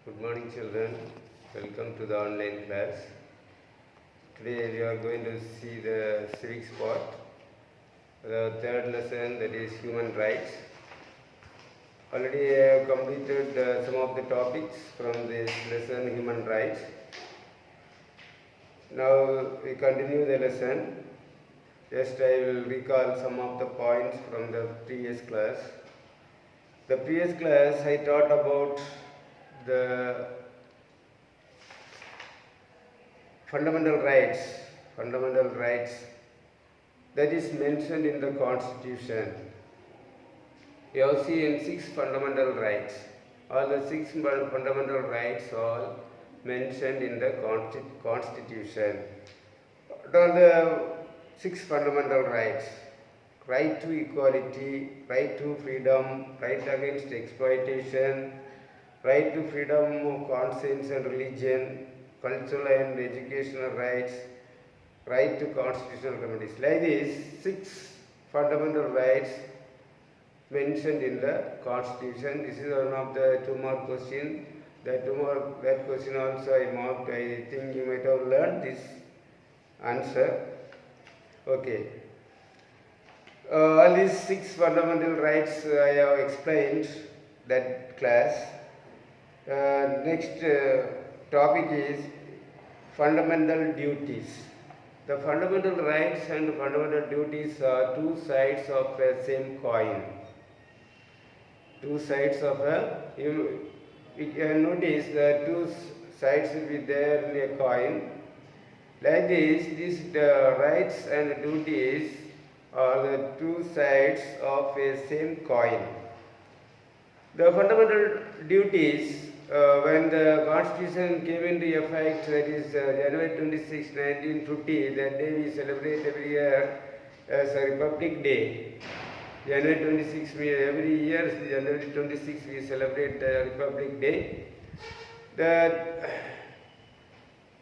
Good morning, children. Welcome to the online class. Today we are going to see the civics part, the third lesson, that is human rights. Already I have completed some of the topics from this lesson, human rights. Now we continue the lesson. Just I will recall some of the points from the previous class. The previous class I taught about the fundamental rights that is mentioned in the Constitution. You have seen 6 fundamental rights. All the 6 fundamental rights are mentioned in the Constitution. What are the 6 fundamental rights? Right to equality, right to freedom, right against exploitation, right to freedom of conscience and religion, cultural and educational rights, right to constitutional remedies. Like this, 6 fundamental rights mentioned in the Constitution. This is one of the 2 mark question. That question also I marked. I think you might have learned this answer. Okay. All these 6 fundamental rights I have explained that class. Next topic is fundamental duties. The fundamental rights and fundamental duties are 2 sides of a same coin. 2 sides of a, you can notice the 2 sides will be there in a coin. Like this, these rights and duties are the 2 sides of a same coin. The fundamental duties, when the Constitution came into effect, that is January 26, 1950, that day we celebrate every year as a Republic Day. January 26, every year, January 26, we celebrate the Republic Day.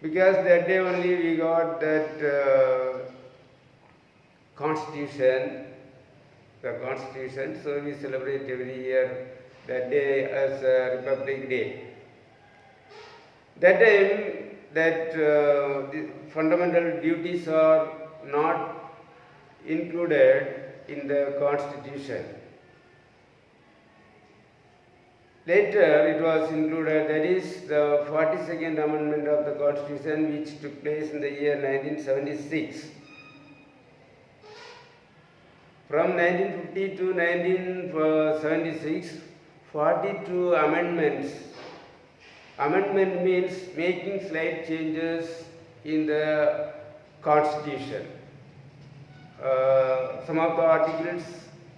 Because that day only we got that Constitution, so we celebrate every year that day as Republic Day. That time, that the fundamental duties are not included in the Constitution. Later it was included, that is the 42nd Amendment of the Constitution, which took place in the year 1976. From 1950 to 1976, 42 amendments. Amendment means making slight changes in the Constitution. Some of the articles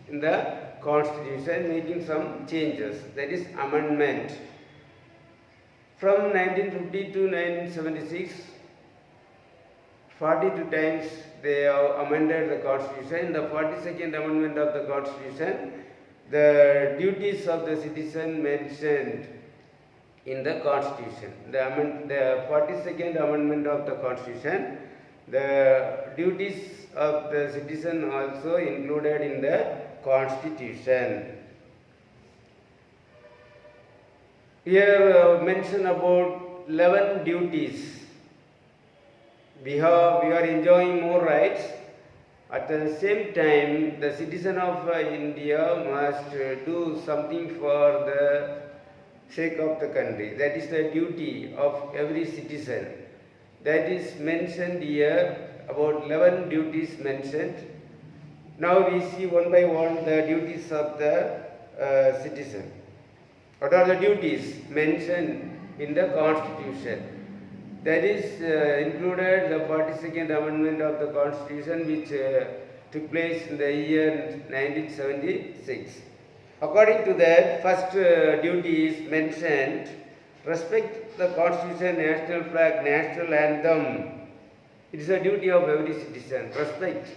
in the Constitution making some changes, that is amendment. From 1950 to 1976, 42 times they have amended the Constitution. In the 42nd Amendment of the Constitution, the duties of the citizen mentioned in the Constitution. The 42nd Amendment of the Constitution, the duties of the citizen also included in the Constitution. Here mention about 11 duties. We are enjoying more rights. At the same time, the citizen of India must do something for the sake of the country. That is the duty of every citizen. That is mentioned here, about 11 duties mentioned. Now we see one by one the duties of the citizen. What are the duties mentioned in the Constitution? That is included the 42nd Amendment of the Constitution, which took place in the year 1976. According to that, first duty is mentioned: respect the Constitution, national flag, national anthem. It is a duty of every citizen. Respect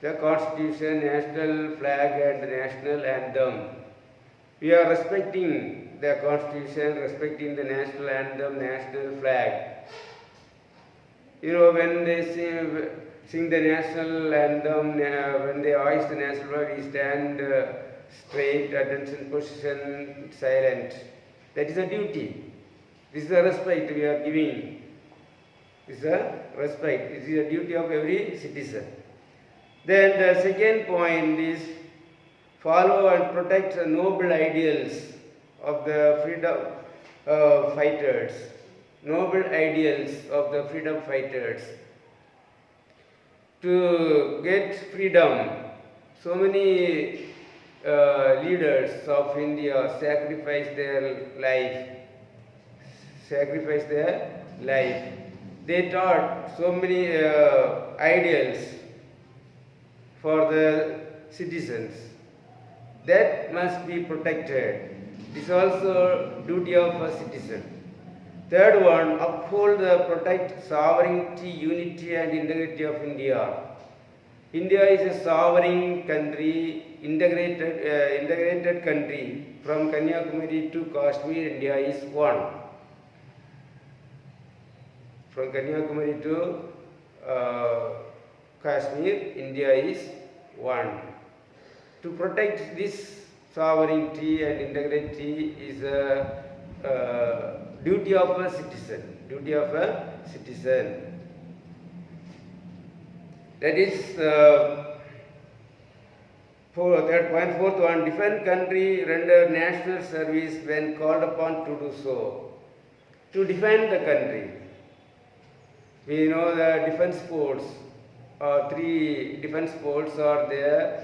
the Constitution, national flag and the national anthem. We are respecting the Constitution, respecting the national anthem, national flag. You know, when they sing the national anthem, when they hoist the national flag, we stand straight, attention position, silent. That is a duty. This is a respect we are giving. This is a respect. This is a duty of every citizen. Then the second point is follow and protect the noble ideals of the freedom fighters. Noble ideals of the freedom fighters. To get freedom, so many leaders of India sacrificed their life. They taught so many ideals for the citizens. That must be protected. It is also duty of a citizen. Third one, uphold the protect sovereignty, unity and integrity of India. India is a sovereign country, integrated country. From Kanyakumari to Kashmir, India is one. From Kanyakumari to Kashmir, India is one. To protect this sovereignty and integrity is a duty of a citizen. That is third point. Fourth one, defend country, render national service when called upon to do so. To defend the country. We know the defense force, 3 defense forces are there,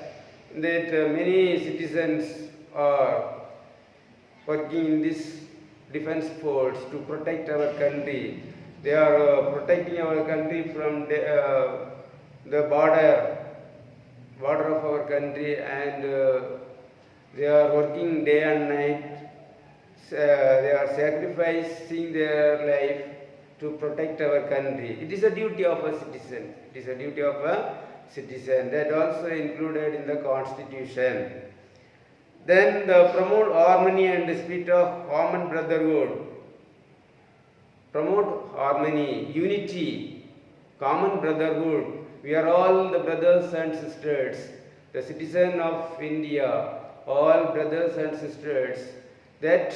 that many citizens are working in this defense force to protect our country. They are protecting our country from the border of our country, and they are working day and night. They are sacrificing their life to protect our country. It is a duty of a citizen. That also included in the Constitution. Then promote harmony and the spirit of common brotherhood. Promote harmony, unity, common brotherhood. We are all the brothers and sisters. The citizen of India, all brothers and sisters. That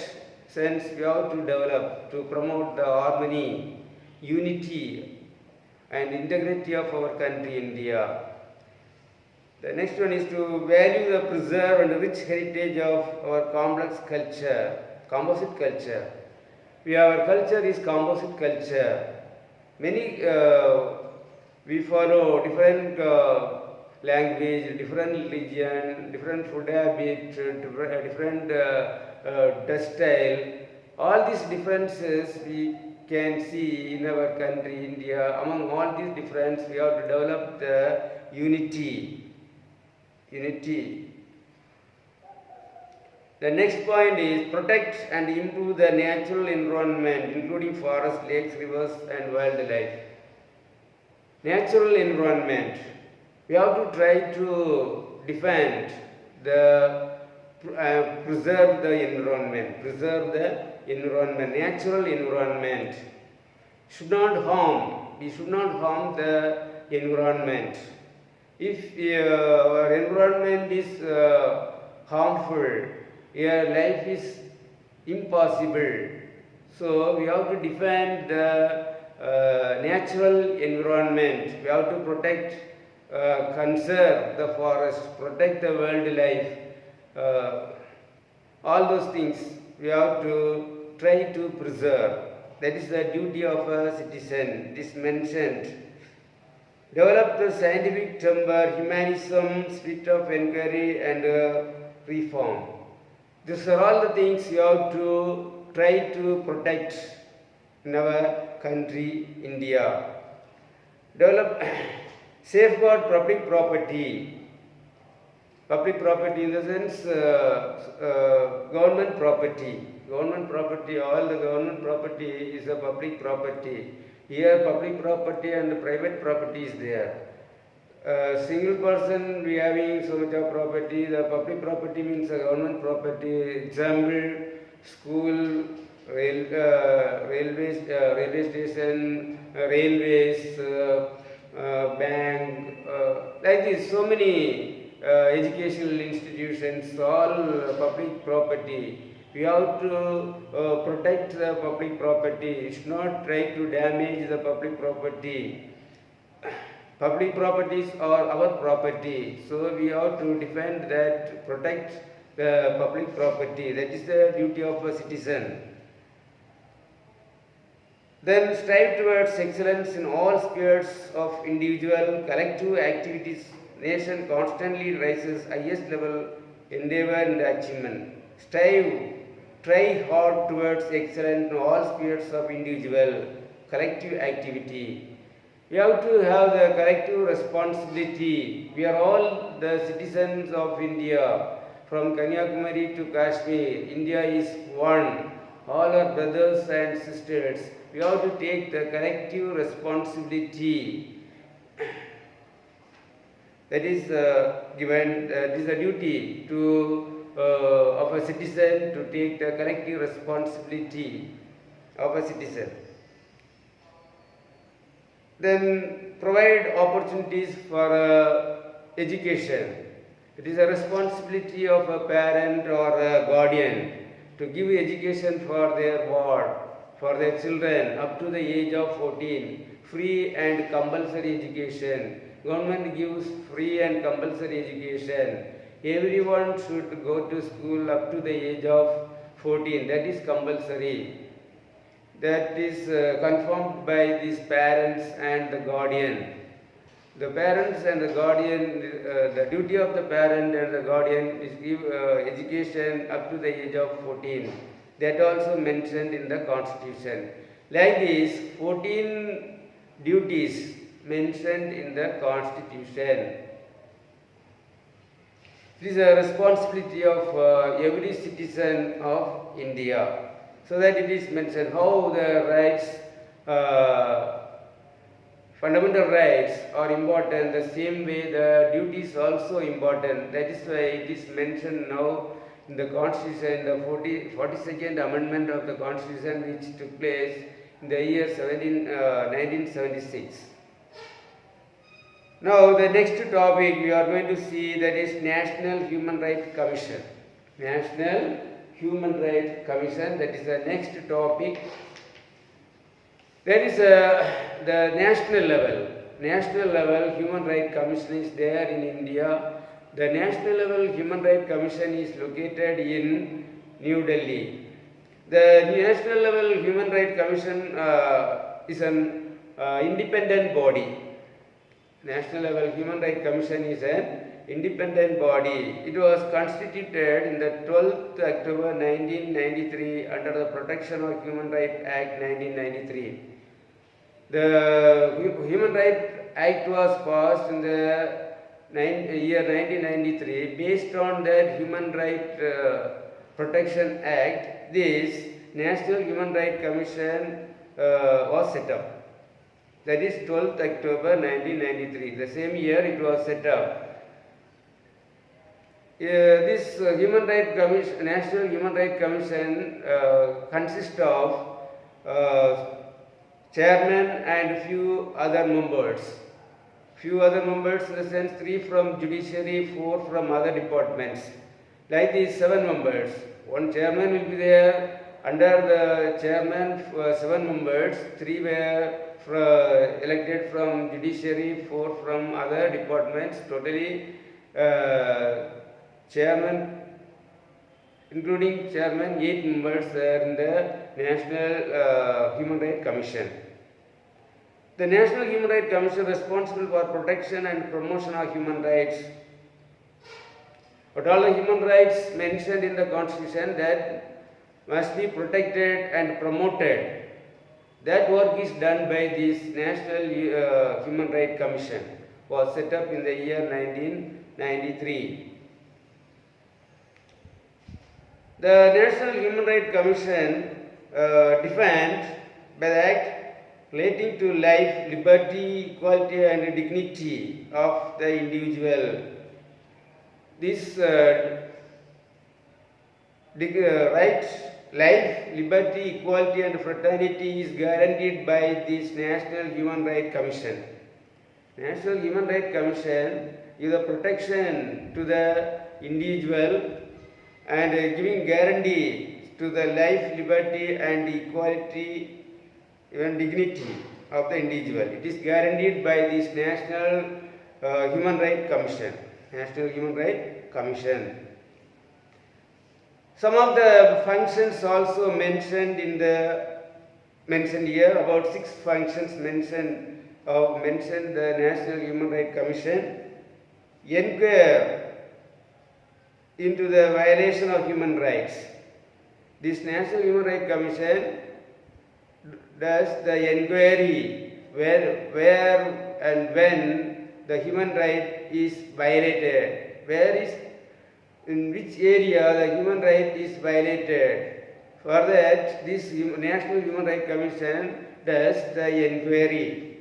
sense we have to develop to promote the harmony, unity and integrity of our country, India. The next one is to value the preserve and rich heritage of our composite culture. Our culture is composite culture. Many we follow different language, different religion, different food habit, different dress style. All these differences we can see in our country, India. Among all these differences, we have to develop the unity. The next point is protect and improve the natural environment, including forests, lakes, rivers and wildlife. Natural environment. We have to try to defend preserve the environment. Natural environment. Should not harm. We should not harm the environment. If our environment is harmful, your life is impossible. So we have to defend the natural environment. We have to protect, conserve the forest, protect the wildlife. All those things we have to try to preserve. That is the duty of a citizen. It is mentioned. Develop the scientific temper, humanism, spirit of inquiry and reform. These are all the things you have to try to protect in our country, India. Develop, safeguard public property. Public property in the sense government property. Government property, all the government property is a public property. Here public property and private property is there. Single person we having so much of property. The public property means a government property. Example, school, railway station, railways, bank, like this. So many educational institutions, all public property. We have to protect the public property. We should not try to damage the public property. Public properties are our property, so we have to defend that, protect the public property. That is the duty of a citizen. Then strive towards excellence in all spheres of individual, collective activities. Nation constantly rises highest level endeavor and achievement. Try hard towards excellence in all spheres of individual, collective activity. We have to have the collective responsibility. We are all the citizens of India. From Kanyakumari to Kashmir, India is one. All are brothers and sisters. We have to take the collective responsibility. That is given. That is a duty of a citizen to take the collective responsibility of a citizen. Then provide opportunities for education. It is a responsibility of a parent or a guardian to give education for their ward, for their children up to the age of 14, free and compulsory education. Government gives free and compulsory education. Everyone should go to school up to the age of 14. That is compulsory. That is confirmed by these parents and the guardian. The parents and the guardian, the duty of the parent and the guardian is give education up to the age of 14. That also mentioned in the constitution. Like this, 14 duties mentioned in the constitution. It is a responsibility of every citizen of India. So that it is mentioned how the rights, fundamental rights are important, the same way the duties also important. That is why it is mentioned now in the Constitution, the 42nd Amendment of the Constitution, which took place in the year 1976. Now the next topic we are going to see, that is National Human Rights Commission. National Human Rights Commission, that is the next topic. There is the national level. National level Human Rights Commission is there in India. The national level Human Rights Commission is located in New Delhi. The national level Human Rights Commission is an independent body. National level Human Rights Commission is an independent body. It was constituted in the 12th October 1993 under the Protection of Human Rights Act 1993. The Human Rights Act was passed in the year 1993. Based on that Human Rights Protection Act, this National Human Rights Commission was set up. That is 12th October 1993. The same year it was set up. This Human Rights Commission, National Human Rights Commission consists of chairman and few other members. Few other members in the sense 3 from judiciary, 4 from other departments. Like these 7 members. One chairman will be there. Under the chairman, 7 members, 3 were elected from judiciary, 4 from other departments. Totally chairman, including chairman, 8 members are in the National Human Rights Commission. The National Human Rights Commission is responsible for protection and promotion of human rights. But all the human rights mentioned in the Constitution that must be protected and promoted. That work is done by this National Human Rights Commission, was set up in the year 1993. The National Human Rights Commission defined by the Act relating to life, liberty, equality and dignity of the individual. This right, life, liberty, equality and fraternity is guaranteed by this National Human Rights Commission. National Human Rights Commission is a protection to the individual and giving guarantee to the life, liberty and equality, even dignity of the individual. It is guaranteed by this National Human Rights Commission. National Human Rights Commission. Some of the functions also mentioned here, about 6 functions mentioned the National Human Rights Commission. Inquire into the violation of human rights. This National Human Rights Commission does the inquiry where and when the human right is violated. In which area the human right is violated. For that, this National Human Rights Commission does the inquiry.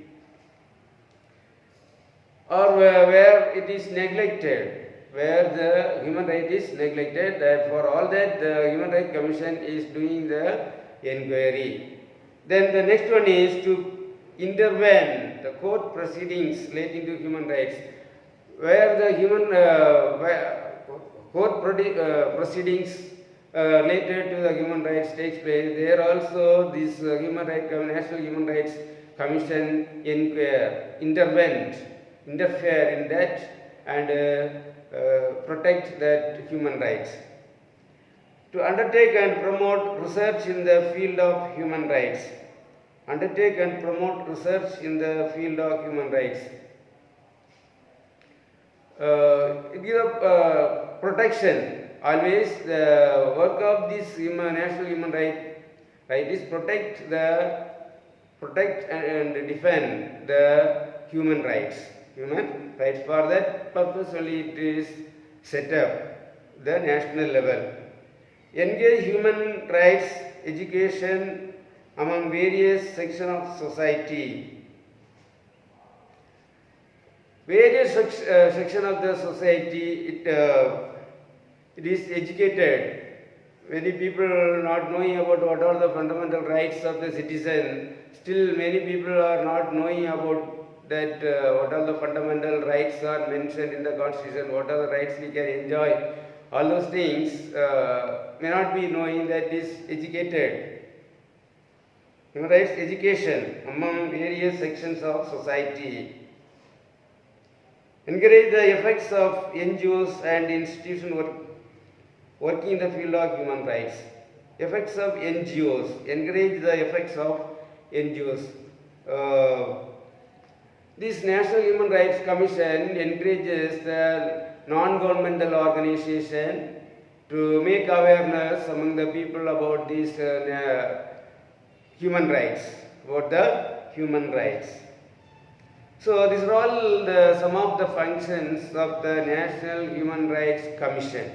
Or where it is neglected, where the human right is neglected. For all that, the Human Rights Commission is doing the inquiry. Then the next one is to intervene the court proceedings relating to human rights. Where the court proceedings related to the human rights takes place, there also this National Human Rights Commission interfere in that and protect that human rights. To undertake and promote research in the field of human rights. Undertake and promote research in the field of human rights. Give protection. Always the work of this National Human Rights is protect and defend the human rights. Human rights. For that purpose only it is set up the national level. Engage human rights education among various sections of society. Various sections of the society, it is educated. Many people not knowing about what are the fundamental rights of the citizen. Still many people are not knowing about that what are the fundamental rights are mentioned in the Constitution, what are the rights we can enjoy. All those things may not be knowing that is educated. Human rights education among various sections of society. Encourage the effects of NGOs and institutions working in the field of human rights. Effects of NGOs. Encourage the effects of NGOs. This National Human Rights Commission encourages the non-governmental organization to make awareness among the people about these human rights, about the human rights. So these are all some of the functions of the National Human Rights Commission.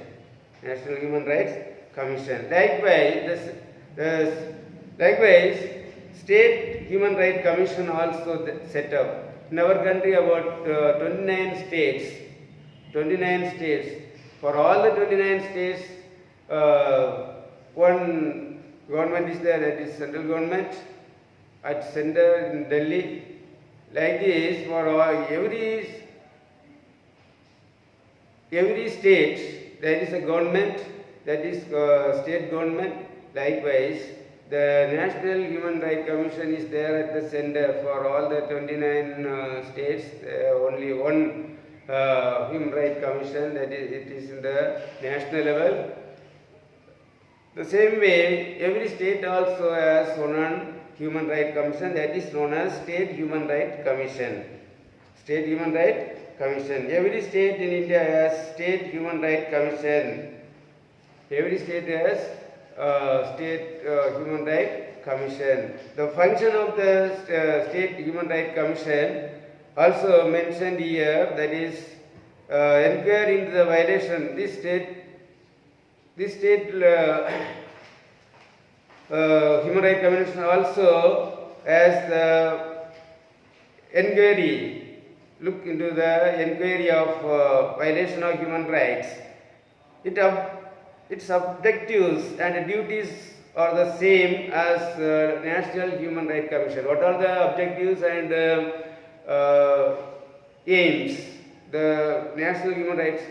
National Human Rights Commission. Likewise, State Human Rights Commission also set up. In our country, about 29 states. 29 states. For all the 29 states, one government is there, that is central government at center in Delhi. Like this, for every state, there is a government, that is state government. Likewise, the National Human Rights Commission is there at the center for all the 29 states. Only one Human Rights Commission, that is, it is in the national level. The same way, every state also has one Human Rights Commission, that is known as State Human Rights Commission. State Human Rights Commission. Every state in India has State Human Rights Commission. Every state has State Human Rights Commission. The function of the State Human Rights Commission also mentioned here, that is inquire into the violation. This state Human Rights Commission also has the inquiry, look into the inquiry of violation of human rights. Its objectives and duties are the same as National Human Rights Commission. What are the objectives and aims? The National Human Rights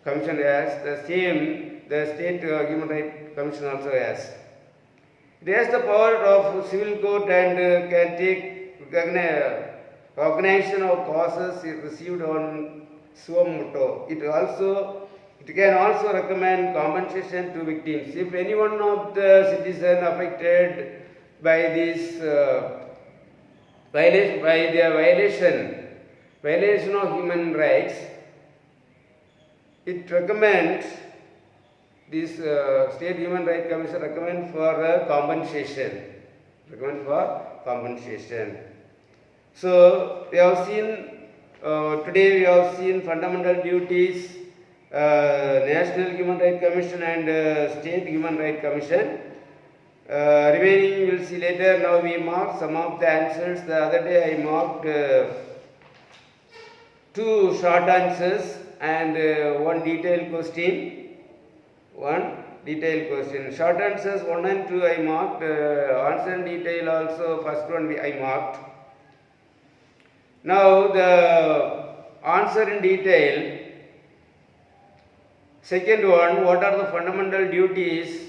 Commission has the same the State Human Rights Commission also has. It has the power of civil court and can take recognition of causes received on suo motu. It can also recommend compensation to victims. If any one of the citizens affected by this violation of human rights, it recommends this State Human Rights Commission recommend for compensation. So we have seen today we have seen fundamental duties, National Human Rights Commission and State Human Rights Commission. Remaining we will see later. Now we mark some of the answers. The other day I marked 2 short answers and one detailed question. Short answers 1 and 2 I marked. Answer in detail also first one I marked. Now the answer in detail. Second one, what are the fundamental duties?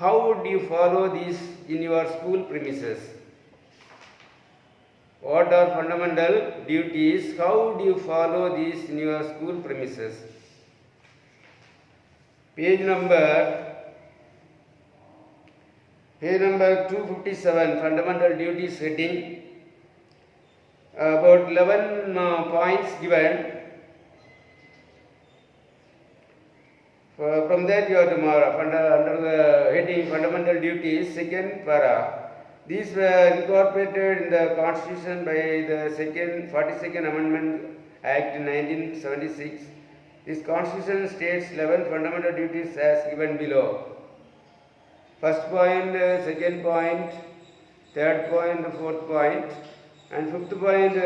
How would you follow these in your school premises? What are fundamental duties? How would you follow these in your school premises? Page number 257, fundamental duties heading. About 11 points given. From that you have to mark under the heading fundamental duties, second para. These were incorporated in the Constitution by the 42nd Amendment Act 1976. This Constitution states 11 fundamental duties as given below. First point, second point, third point, fourth point, and fifth point.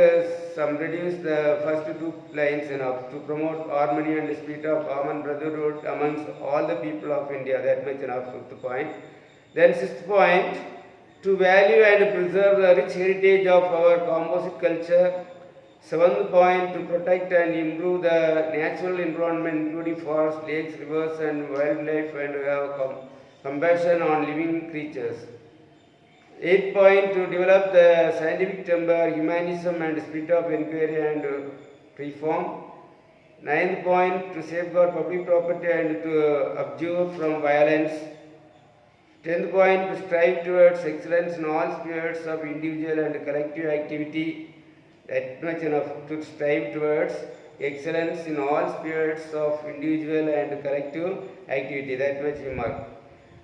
Some reduce the first 2 lines enough to promote harmony and spirit of common brotherhood amongst all the people of India. That much enough. Fifth point. Then sixth point, to value and preserve the rich heritage of our composite culture. Seventh point, to protect and improve the natural environment including forests, lakes, rivers and wildlife, and have compassion on living creatures. 8th point, to develop the scientific temper, humanism and spirit of inquiry and reform. 9th point, to safeguard public property and to abjure from violence. 10th point, to strive towards excellence in all spheres of individual and collective activity. That much enough, to strive towards excellence in all spheres of individual and collective activity. That much you mark.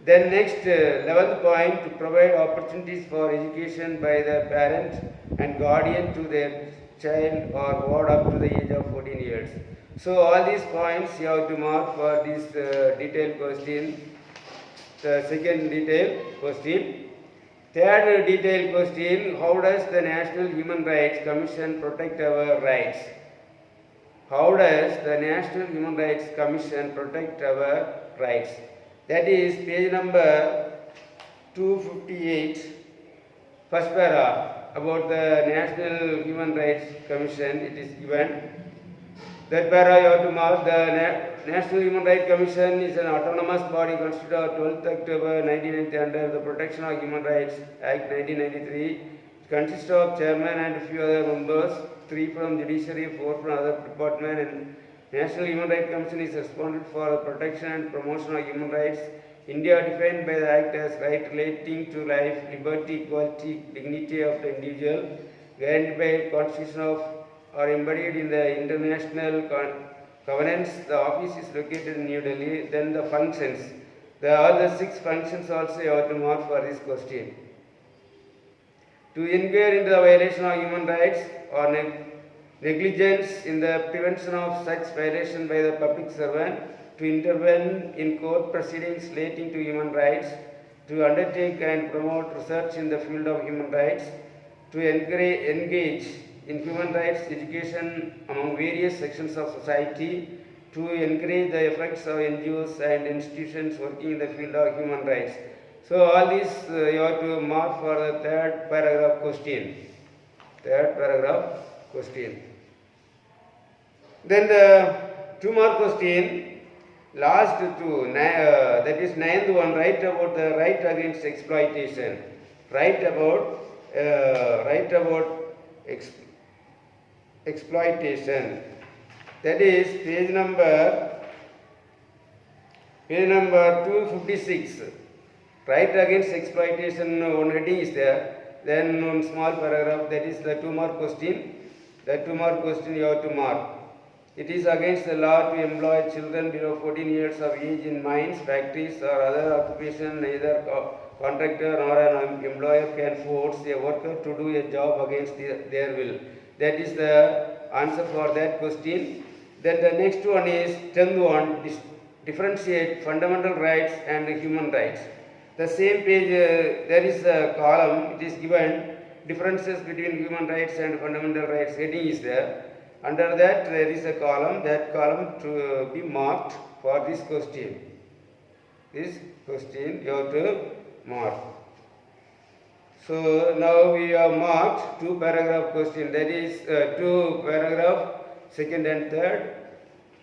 Then next, 11th point, to provide opportunities for education by the parent and guardian to their child or ward up to the age of 14 years. So all these points you have to mark for this detailed question. The second detailed question. Third detailed question, how does the National Human Rights Commission protect our rights? How does the National Human Rights Commission protect our rights? That is page number 258, first para, about the National Human Rights Commission. It is given. That para you have to mark. The National Human Rights Commission is an autonomous body constituted on 12th October 1990 under the Protection of Human Rights Act 1993. It consists of chairman and a few other members, 3 from judiciary, 4 from other department, and National Human Rights Commission is responsible for the protection and promotion of human rights. India defined by the Act as right relating to life, liberty, equality, dignity of the individual, guaranteed by Constitution of or embodied in the international covenants. The office is located in New Delhi. Then the functions. The other 6 functions also you have to mark for this question. To inquire into the violation of human rights or negligence in the prevention of such violation by the public servant, to intervene in court proceedings relating to human rights, to undertake and promote research in the field of human rights, to engage in human rights education among various sections of society, to encourage the efforts of NGOs and institutions working in the field of human rights. So all these you have to mark for the third paragraph question. Then the 2 more question. last two, that is ninth one, write about the right against exploitation. Write about exploitation. That is page number 256. Right against exploitation, one heading is there. Then one small paragraph, that is the 2 mark question. The 2 mark question you have to mark. It is against the law to employ children below 14 years of age in mines, factories or other occupation. Neither contractor nor an employer can force a worker to do a job against their will. That is the answer for that question. Then the next one is 10th one, differentiate fundamental rights and human rights. The same page, there is a column, it is given differences between human rights and fundamental rights. Heading is there. Under that there is a column, that column to be marked for this question. This question you have to mark. So now we have marked 2 paragraph question, that is 2 paragraph, second and third,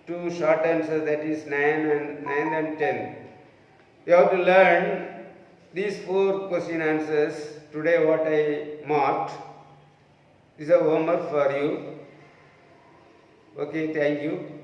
2 short answers, that is 9 and 10. You have to learn these 4 question answers today what I marked. This is a homework for you. Okay, thank you.